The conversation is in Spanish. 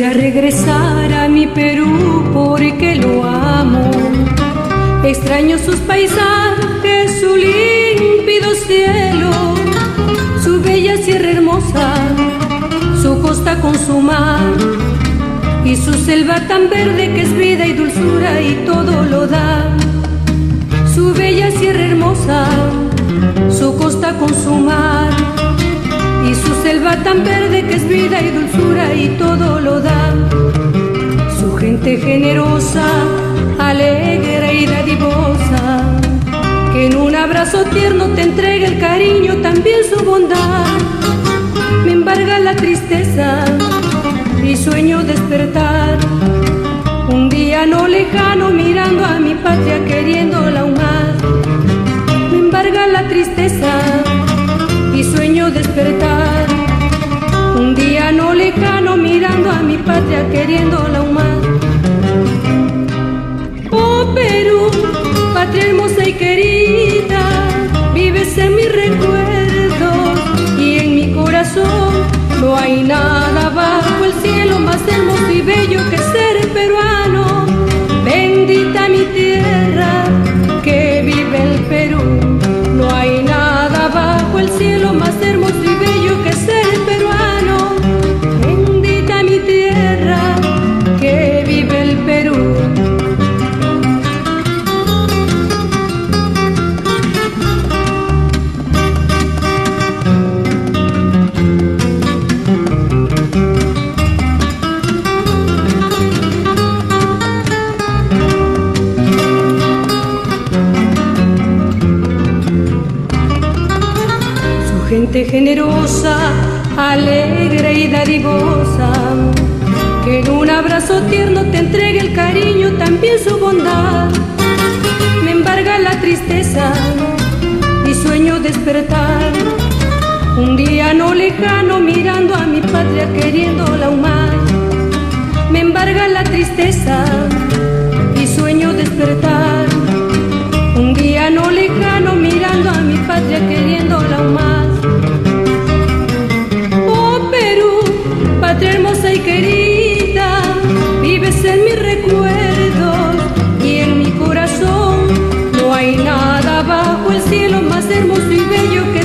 Quisiera regresar a mi Perú porque lo amo. Extraño sus paisajes, su límpido cielo, su bella sierra hermosa, su costa con su mar y su selva tan verde que es vida y dulzura y todo lo da. Su bella sierra hermosa, su costa con su mar y su selva tan verde que es vida y dulzura y todo lo da. Su gente generosa, alegre y dadivosa, que en un abrazo tierno te entrega el cariño, también su bondad. Me embarga la tristeza y sueño despertar un día no lejano mirando a mi patria queriéndola aún más. Me embarga la tristeza y sueño despertar un día no lejano mirando a mi patria queriéndola aún más. Oh Perú, patria hermosa y querida, vives en mis recuerdos y en mi corazón. No hay nada bajo el cielo más hermoso y bello que ser peruano. Bendita mi tierra que vive el Perú. No hay nada bajo el cielo más hermoso y bello que ser peruano. Bendita mi tierra que vive el Perú. Gente generosa, alegre y dadivosa, que en un abrazo tierno te entregue el cariño, también su bondad. Me embarga la tristeza y sueño despertar un día no lejano mirando a mi patria queriéndola aún más. Me embarga la tristeza y sueño despertar un día no lejano mirando a mi patria queriéndola aún más. Patria hermosa y querida, vives en mis recuerdos y en mi corazón. No hay nada bajo el cielo más hermoso y bello que